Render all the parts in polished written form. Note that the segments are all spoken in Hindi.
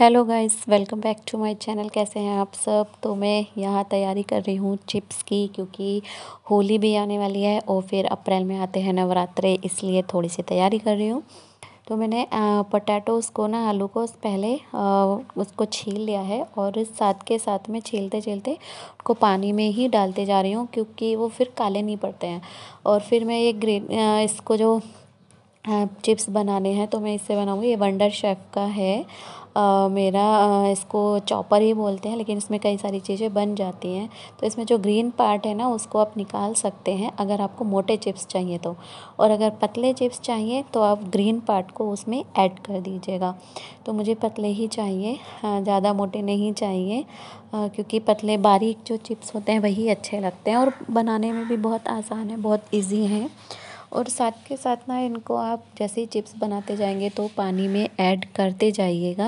Hello guys, welcome back to my channel. कैसे हैं आप सब। तो मैं यहाँ तैयारी कर रही हूँ चिप्स की, क्योंकि होली भी आने वाली है और फिर अप्रैल में आते हैं नवरात्रे, इसलिए थोड़ी सी तैयारी कर रही हूँ। तो मैंने पोटैटोज़ को ना, आलू को पहले उसको छील लिया है और साथ के साथ में छीलते छीलते उसको पानी में ही डालते जा रही हूँ, क्योंकि वो फिर काले नहीं पड़ते हैं। और फिर मैं ये इसको जो चिप्स बनाने हैं तो मैं इससे बनाऊँगी। ये वंडर शेफ़ का है मेरा। इसको चॉपर ही बोलते हैं, लेकिन इसमें कई सारी चीज़ें बन जाती हैं। तो इसमें जो ग्रीन पार्ट है ना, उसको आप निकाल सकते हैं अगर आपको मोटे चिप्स चाहिए तो। और अगर पतले चिप्स चाहिए तो आप ग्रीन पार्ट को उसमें ऐड कर दीजिएगा। तो मुझे पतले ही चाहिए, ज़्यादा मोटे नहीं चाहिए, क्योंकि पतले बारीक जो चिप्स होते हैं वही अच्छे लगते हैं और बनाने में भी बहुत आसान है, बहुत ईज़ी हैं। और साथ के साथ ना, इनको आप जैसे ही चिप्स बनाते जाएंगे तो पानी में ऐड करते जाइएगा,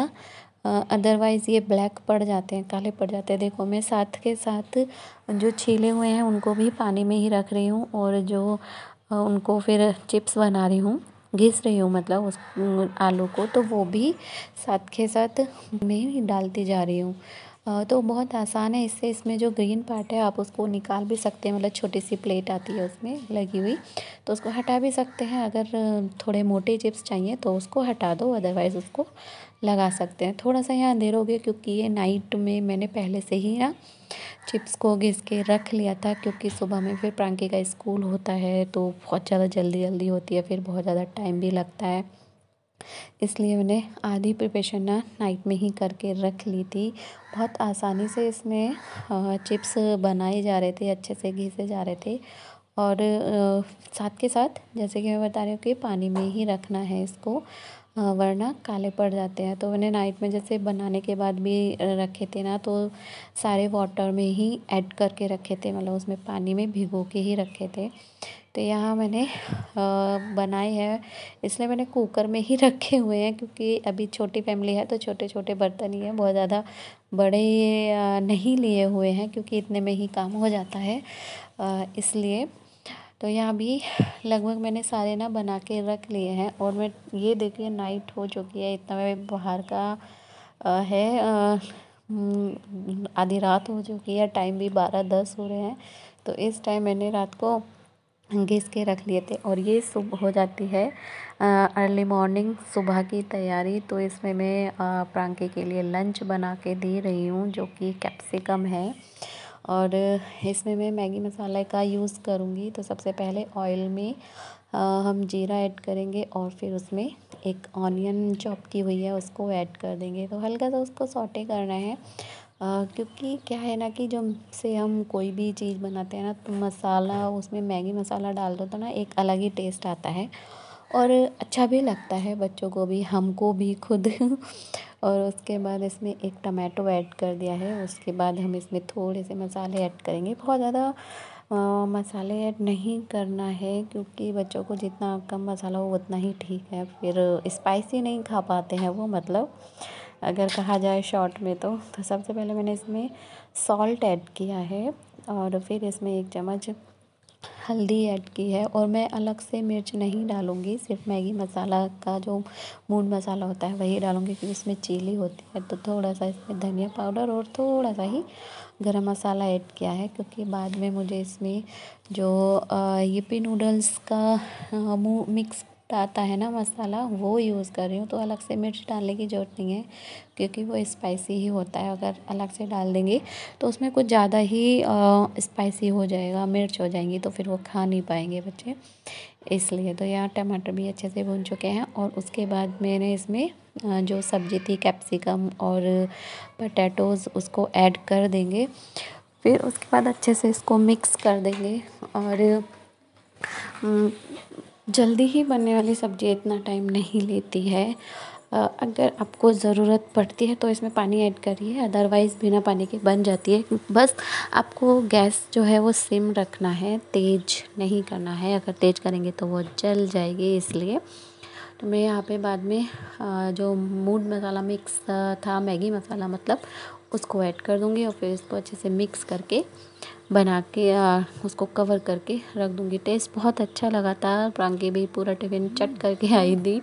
अदरवाइज़ ये ब्लैक पड़ जाते हैं, काले पड़ जाते हैं। देखो, मैं साथ के साथ जो छीले हुए हैं उनको भी पानी में ही रख रही हूँ, और जो उनको फिर चिप्स बना रही हूँ, घिस रही हूँ मतलब उस आलू को, तो वो भी साथ के साथ में ही डालती जा रही हूँ। तो बहुत आसान है। इससे इसमें जो ग्रीन पार्ट है आप उसको निकाल भी सकते हैं, मतलब छोटी सी प्लेट आती है उसमें लगी हुई, तो उसको हटा भी सकते हैं। अगर थोड़े मोटे चिप्स चाहिए तो उसको हटा दो, अदरवाइज़ उसको लगा सकते हैं। थोड़ा सा यहाँ अंधेर हो गया, क्योंकि ये नाइट में मैंने पहले से ही ना चिप्स को घिस के रख लिया था, क्योंकि सुबह में फिर प्रांकी का स्कूल होता है तो बहुत ज़्यादा जल्दी जल्दी होती है, फिर बहुत ज़्यादा टाइम भी लगता है। इसलिए मैंने आधी प्रिपरेशन ना नाइट में ही करके रख ली थी। बहुत आसानी से इसमें चिप्स बनाए जा रहे थे, अच्छे से घिसे जा रहे थे। और साथ के साथ, जैसे कि मैं बता रही हूँ कि पानी में ही रखना है इसको, वरना काले पड़ जाते हैं। तो मैंने नाइट में जैसे बनाने के बाद भी रखे थे ना, तो सारे वाटर में ही ऐड करके रखे थे, मतलब उसमें पानी में भिगो के ही रखे थे। तो यहाँ मैंने बनाए हैं, इसलिए मैंने कुकर में ही रखे हुए हैं, क्योंकि अभी छोटी फैमिली है तो छोटे छोटे बर्तन ही हैं, बहुत ज़्यादा बड़े नहीं लिए हुए हैं, क्योंकि इतने में ही काम हो जाता है, इसलिए। तो यहाँ भी लगभग मैंने सारे ना बना के रख लिए हैं। और मैं ये देखिए, नाइट हो चुकी है, इतना में बाहर का है, आधी रात हो चुकी है, टाइम भी 12:10 हो रहे हैं। तो इस टाइम मैंने रात को घिस के रख लिए थे, और ये सुबह हो जाती है अर्ली मॉर्निंग, सुबह की तैयारी। तो इसमें मैं प्रांकी के लिए लंच बना के दे रही हूँ, जो कि कैप्सिकम है। और इसमें मैं मैगी मसाला का यूज़ करूँगी। तो सबसे पहले ऑयल में हम जीरा ऐड करेंगे, और फिर उसमें एक ऑनियन चॉप की हुई है उसको ऐड कर देंगे। तो हल्का सा उसको सौटे करना है, क्योंकि क्या है ना, कि जब से हम कोई भी चीज़ बनाते हैं ना, तो मसाला उसमें मैगी मसाला डाल दो तो ना एक अलग ही टेस्ट आता है, और अच्छा भी लगता है बच्चों को भी, हमको भी खुद। और उसके बाद इसमें एक टमाटो ऐड कर दिया है। उसके बाद हम इसमें थोड़े से मसाले ऐड करेंगे, बहुत ज़्यादा मसाले ऐड नहीं करना है, क्योंकि बच्चों को जितना कम मसाला हो उतना ही ठीक है। फिर स्पाइसी नहीं खा पाते हैं वो, मतलब अगर कहा जाए शॉर्ट में तो सबसे पहले मैंने इसमें सॉल्ट ऐड किया है, और फिर इसमें 1 चम्मच हल्दी ऐड की है। और मैं अलग से मिर्च नहीं डालूँगी, सिर्फ मैगी मसाला का जो मूड मसाला होता है वही डालूँगी, क्योंकि इसमें चिली होती है। तो थोड़ा सा इसमें धनिया पाउडर और थोड़ा सा ही गरम मसाला ऐड किया है, क्योंकि बाद में मुझे इसमें जो यिप्पी नूडल्स का मिक्स आता है ना मसाला, वो यूज़ कर रही हूँ। तो अलग से मिर्च डालने की ज़रूरत नहीं है, क्योंकि वो स्पाइसी ही होता है। अगर अलग से डाल देंगे तो उसमें कुछ ज़्यादा ही स्पाइसी हो जाएगा, मिर्च हो जाएंगी, तो फिर वो खा नहीं पाएंगे बच्चे, इसलिए। तो यहाँ टमाटर भी अच्छे से भून चुके हैं, और उसके बाद मैंने इसमें जो सब्ज़ी थी कैप्सिकम और पोटैटोज़, उसको ऐड कर देंगे। फिर उसके बाद अच्छे से इसको मिक्स कर देंगे। और जल्दी ही बनने वाली सब्ज़ी इतना टाइम नहीं लेती है। अगर आपको ज़रूरत पड़ती है तो इसमें पानी ऐड करिए, अदरवाइज़ बिना पानी के बन जाती है। बस आपको गैस जो है वो सिम रखना है, तेज़ नहीं करना है। अगर तेज़ करेंगे तो वो जल जाएगी, इसलिए। तो मैं यहाँ पे बाद में जो मूड मसाला मिक्स था, मैगी मसाला मतलब, उसको ऐड कर दूँगी, और फिर इसको अच्छे से मिक्स करके बना के उसको कवर करके रख दूँगी। टेस्ट बहुत अच्छा लगा था, प्रांगी भी पूरा टिफ़िन चट करके आई थी।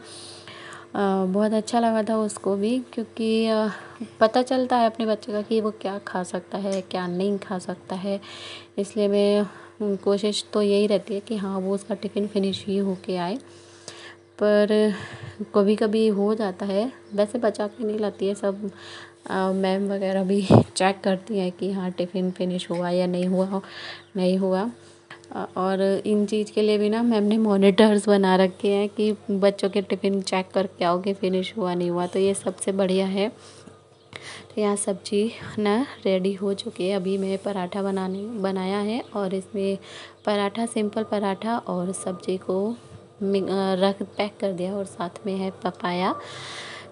बहुत अच्छा लगा था उसको भी, क्योंकि पता चलता है अपने बच्चे का कि वो क्या खा सकता है क्या नहीं खा सकता है। इसलिए मैं कोशिश तो यही रहती है कि हाँ वो उसका टिफ़िन फिनिश ही होके आए। पर कभी कभी हो जाता है, वैसे बचा के नहीं लाती है सब। मैम वगैरह भी चेक करती हैं कि हाँ टिफ़िन फिनिश हुआ या नहीं हुआ। और इन चीज़ के लिए भी ना मैम ने मॉनिटर्स बना रखे हैं कि बच्चों के टिफ़िन चेक करके आओ कि फिनिश हुआ नहीं हुआ। तो ये सबसे बढ़िया है। तो यहाँ सब्जी ना रेडी हो चुकी है। अभी मैं पराठा बनाया है और इसमें पराठा, सिंपल पराठा और सब्जी को रख पैक कर दिया और साथ में है पपाया।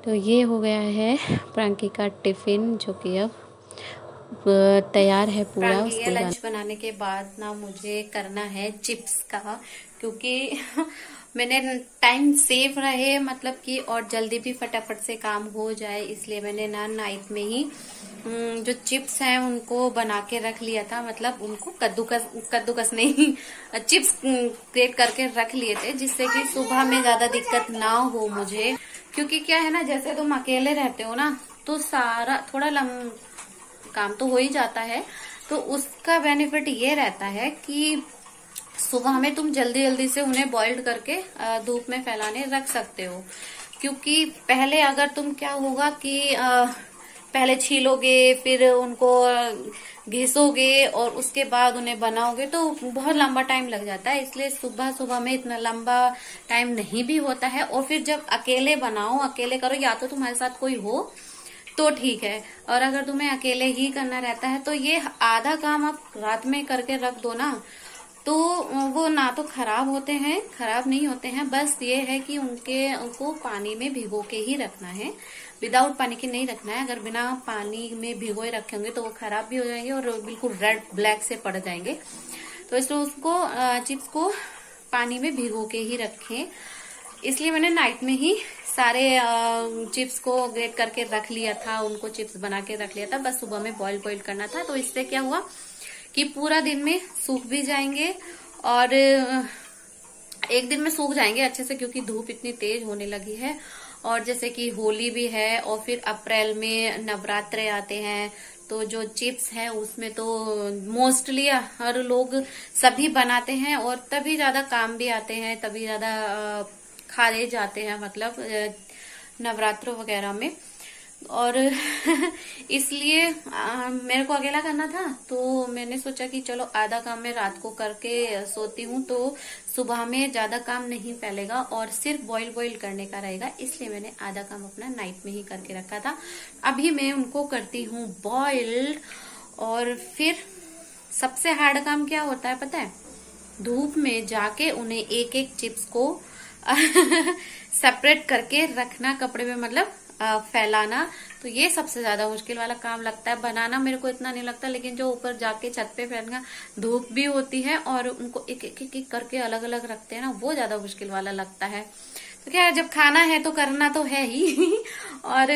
तो ये हो गया है प्रांकी का टिफ़िन, जो कि अब तैयार है पूरा उसको लंच बनाने के बाद ना मुझे करना है चिप्स का, क्योंकि मैंने टाइम सेव रहे, मतलब कि और जल्दी भी फटाफट से काम हो जाए, इसलिए मैंने ना नाइट में ही जो चिप्स हैं उनको बना के रख लिया था। मतलब उनको कद्दूकस नहीं चिप्स ग्रेट करके रख लिए थे, जिससे कि सुबह में ज्यादा दिक्कत ना हो मुझे। क्योंकि क्या है ना, जैसे तुम अकेले रहते हो ना तो सारा थोड़ा काम तो हो ही जाता है। तो उसका बेनिफिट ये रहता है कि सुबह में तुम जल्दी जल्दी से उन्हें बॉइल्ड करके धूप में फैलाने रख सकते हो। क्योंकि पहले अगर तुम क्या होगा कि पहले छीलोगे, फिर उनको घिसोगे और उसके बाद उन्हें बनाओगे तो बहुत लंबा टाइम लग जाता है। इसलिए सुबह सुबह में इतना लंबा टाइम नहीं भी होता है। और फिर जब अकेले बनाओ, अकेले करो, या तो तुम्हारे साथ कोई हो तो ठीक है, और अगर तुम्हें अकेले ही करना रहता है तो ये आधा काम आप रात में करके रख दो ना, तो वो ना तो खराब होते हैं, खराब नहीं होते हैं। बस ये है कि उनको पानी में भिगो के ही रखना है, विदाउट पानी के नहीं रखना है। अगर बिना पानी में भिगोए रखेंगे तो वो खराब भी हो जाएंगे और बिल्कुल रेड ब्लैक से पड़ जाएंगे। तो इसलिए उसको चिप्स को पानी में भिगो के ही रखें। इसलिए मैंने नाइट में ही सारे चिप्स को ग्रेट करके रख लिया था, उनको चिप्स बना के रख लिया था। बस सुबह में बॉईल करना था। तो इससे क्या हुआ कि पूरा दिन में सूख भी जाएंगे और एक दिन में सूख जाएंगे अच्छे से, क्योंकि धूप इतनी तेज होने लगी है। और जैसे कि होली भी है और फिर अप्रैल में नवरात्रे आते हैं, तो जो चिप्स है उसमें तो मोस्टली हर लोग सभी बनाते हैं और तभी ज्यादा काम भी आते हैं, तभी ज्यादा खाए जाते हैं, मतलब नवरात्रों वगैरह में। और इसलिए मेरे को अकेला करना था, तो मैंने सोचा कि चलो आधा काम मैं रात को करके सोती हूँ, तो सुबह में ज्यादा काम नहीं फैलेगा और सिर्फ बॉईल करने का रहेगा। इसलिए मैंने आधा काम अपना नाइट में ही करके रखा था। अभी मैं उनको करती हूँ बॉइल्ड। और फिर सबसे हार्ड काम क्या होता है पता है? धूप में जाके उन्हें एक एक चिप्स को सेपरेट करके रखना कपड़े में, मतलब फैलाना। तो ये सबसे ज्यादा मुश्किल वाला काम लगता है। बनाना मेरे को इतना नहीं लगता, लेकिन जो ऊपर जाके छत पे फैलना, धूप भी होती है और उनको एक एक करके अलग अलग रखते हैं ना, वो ज्यादा मुश्किल वाला लगता है। तो क्या है, जब खाना है तो करना तो है ही और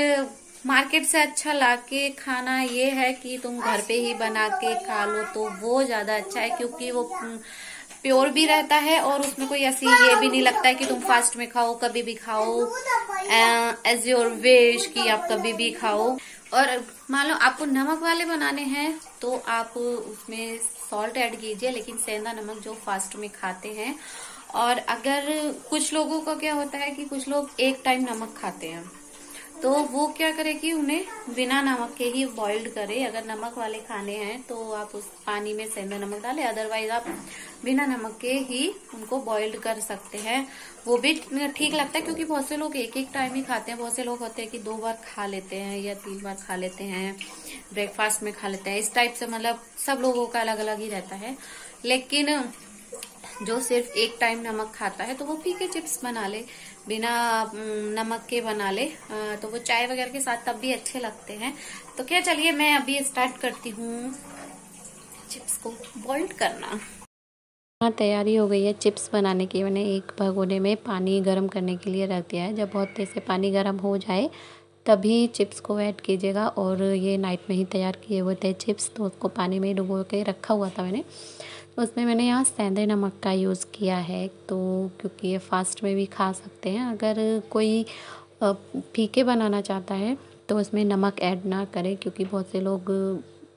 मार्केट से अच्छा लाके खाना ये है कि तुम घर पे ही बना के खा लो तो वो ज्यादा अच्छा है, क्योंकि वो प्योर भी रहता है और उसमें कोई ऐसी ये भी नहीं लगता है कि तुम फास्ट में खाओ, कभी भी खाओ, एज योर विश कि आप कभी भी खाओ। और मान लो आपको नमक वाले बनाने हैं तो आप उसमें सॉल्ट ऐड कीजिए, लेकिन सेंधा नमक जो फास्ट में खाते हैं। और अगर कुछ लोगों का क्या होता है कि कुछ लोग एक टाइम नमक खाते हैं, तो वो क्या करे कि उन्हें बिना नमक के ही बॉइल्ड करे। अगर नमक वाले खाने हैं तो आप उस पानी में सेंधा नमक डालें, अदरवाइज आप बिना नमक के ही उनको बॉइल्ड कर सकते हैं। वो भी ठीक लगता है, क्योंकि बहुत से लोग एक एक टाइम ही खाते हैं। बहुत से लोग होते हैं कि 2 बार खा लेते हैं या 3 बार खा लेते हैं, ब्रेकफास्ट में खा लेते हैं, इस टाइप से। मतलब सब लोगों का अलग अलग ही रहता है। लेकिन जो सिर्फ एक टाइम नमक खाता है तो वो फीके चिप्स बना ले, बिना नमक के बना ले, तो वो चाय वगैरह के साथ तब भी अच्छे लगते हैं। तो क्या, चलिए मैं अभी स्टार्ट करती हूँ चिप्स को बॉइल्ड करना। हाँ, तैयारी हो गई है चिप्स बनाने की। मैंने एक भगोने में पानी गर्म करने के लिए रख दिया है। जब बहुत तेज से पानी गर्म हो जाए तभी चिप्स को ऐड कीजिएगा। और ये नाइट में ही तैयार किए हुए थे चिप्स, तो उसको पानी में डुबो के रखा हुआ था मैंने। तो उसमें मैंने यहाँ सेंधे नमक का यूज़ किया है, तो क्योंकि ये फास्ट में भी खा सकते हैं। अगर कोई फीके बनाना चाहता है तो उसमें नमक ऐड ना करें, क्योंकि बहुत से लोग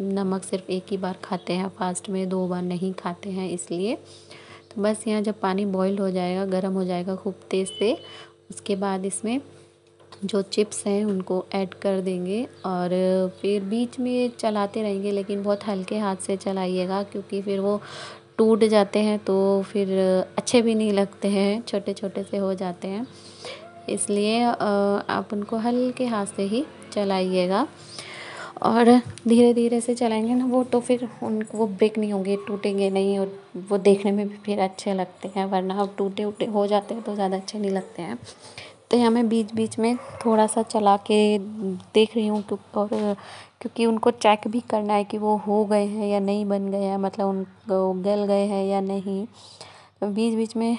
नमक सिर्फ एक ही बार खाते हैं, फास्ट में 2 बार नहीं खाते हैं, इसलिए। तो बस यहाँ जब पानी बॉईल हो जाएगा, गर्म हो जाएगा खूब तेज़ से, उसके बाद इसमें जो चिप्स हैं उनको ऐड कर देंगे और फिर बीच में चलाते रहेंगे, लेकिन बहुत हल्के हाथ से चलाइएगा, क्योंकि फिर वो टूट जाते हैं तो फिर अच्छे भी नहीं लगते हैं, छोटे छोटे से हो जाते हैं। इसलिए आप उनको हल्के हाथ से ही चलाइएगा और धीरे धीरे से चलाएंगे ना वो, तो फिर उनको वो ब्रेक नहीं होंगे, टूटेंगे नहीं, और वो देखने में भी फिर अच्छे लगते हैं, वरना अब टूटे उटे हो जाते हैं तो ज़्यादा अच्छे नहीं लगते हैं। तो यहाँ मैं बीच बीच में थोड़ा सा चला के देख रही हूँ, और क्योंकि उनको चेक भी करना है कि वो हो गए हैं या नहीं बन गए हैं, मतलब उनको गल गए हैं या नहीं। तो बीच बीच में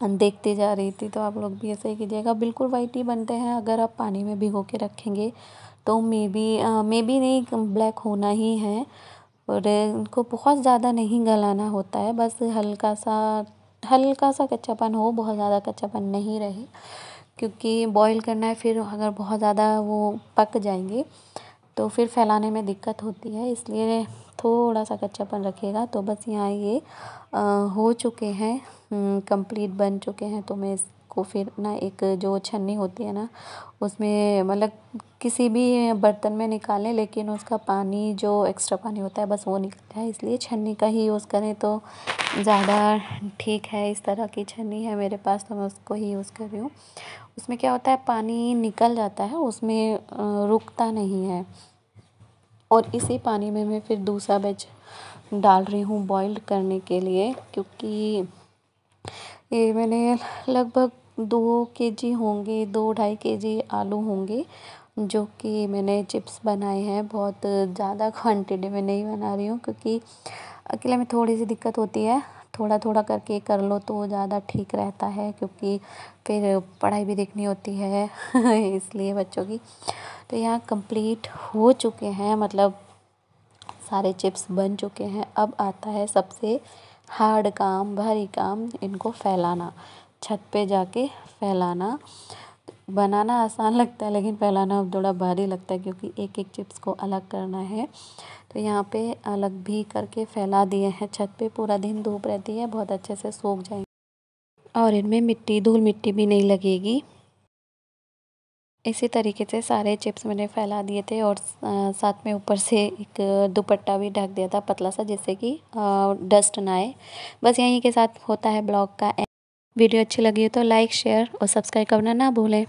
देखते जा रही थी। तो आप लोग भी ऐसे ही कीजिएगा, बिल्कुल वाइट ही बनते हैं। अगर आप पानी में भिगो के रखेंगे तो मे बी नहीं, ब्लैक होना ही है। और उनको बहुत ज़्यादा नहीं गलाना होता है, बस हल्का सा कच्चापन हो, बहुत ज़्यादा कच्चापन नहीं रहे, क्योंकि बॉईल करना है। फिर अगर बहुत ज़्यादा वो पक जाएंगे तो फिर फैलाने में दिक्कत होती है, इसलिए थोड़ा सा कच्चापन रखिएगा। तो बस यहाँ ये हो चुके हैं, कंप्लीट बन चुके हैं। तो मैं इसको फिर ना एक जो छन्नी होती है ना, उसमें मतलब किसी भी बर्तन में निकालें, लेकिन उसका पानी जो एक्स्ट्रा पानी होता है बस वो निकलता है, इसलिए छन्नी का ही यूज़ करें तो ज़्यादा ठीक है। इस तरह की छन्नी है मेरे पास, तो मैं उसको ही यूज़ कर रही हूँ। उसमें क्या होता है, पानी निकल जाता है, उसमें रुकता नहीं है। और इसी पानी में मैं फिर दूसरा बैच डाल रही हूँ बॉईल करने के लिए, क्योंकि ये मैंने लगभग 2 kg होंगे, 2-2.5 kg आलू होंगे, जो कि मैंने चिप्स बनाए हैं। बहुत ज़्यादा क्वांटिटी में नहीं बना रही हूँ, क्योंकि अकेले में थोड़ी सी दिक्कत होती है। थोड़ा थोड़ा करके कर लो तो ज़्यादा ठीक रहता है, क्योंकि फिर पढ़ाई भी देखनी होती है इसलिए बच्चों की। तो यहाँ कंप्लीट हो चुके हैं, मतलब सारे चिप्स बन चुके हैं। अब आता है सबसे हार्ड काम, भारी काम, इनको फैलाना, छत पे जाके फैलाना। बनाना आसान लगता है, लेकिन फैलाना अब थोड़ा भारी लगता है, क्योंकि एक एक चिप्स को अलग करना है। तो यहाँ पे अलग भी करके फैला दिए हैं छत पे। पूरा दिन धूप रहती है, बहुत अच्छे से सूख जाएंगे और इनमें मिट्टी, धूल मिट्टी भी नहीं लगेगी। इसी तरीके से सारे चिप्स मैंने फैला दिए थे, और साथ में ऊपर से एक दुपट्टा भी ढक दिया था पतला सा, जिससे कि डस्ट ना आए। बस यहीं के साथ होता है ब्लॉग का एंड। वीडियो अच्छी लगी हो तो लाइक, शेयर और सब्सक्राइब करना ना भूलें।